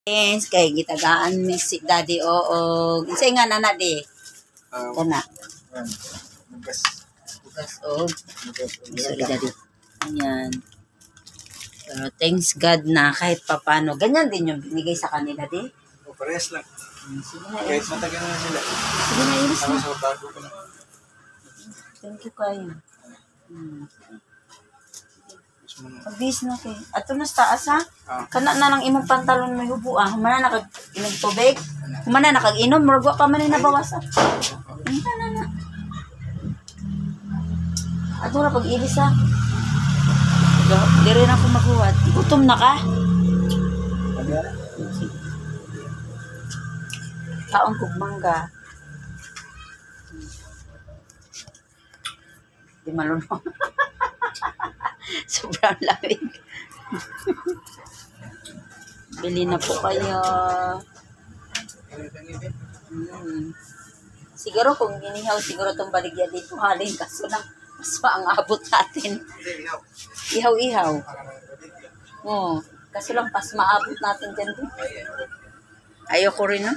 Yes, kay gitagaan ni si Daddy oo. Unsay nga nana di? Kana. Bukas og. Sorry Daddy. Ayan. Pero thanks God na kahit papano. Ganyan din yung binigay sa kanila di. O parehas lang. Sige na. Kahit matagal na sila. Sige na, iris na. Sa bago ko na. Thank you kayo. Mabis na kay. Ato na sa taas ha. Kana na lang imong pantalon may hubo ah. Humana na kag inog tubig. Humana na kag inom. Muragwa pa man na bawas ah. Na. Ato na pag ilis ha. Dire na ako maghuwat. Gutom na ka? Kaon kog mangga. Di malunong. Sobrang lamig. Bili na po kayo. Siguro kung ginihaw, siguro itong baligya dito halin. Kaso lang, mas maangabot natin. Ihaw-ihaw. Oo. Kaso lang, pas maabot natin dyan. Ayoko rin, no?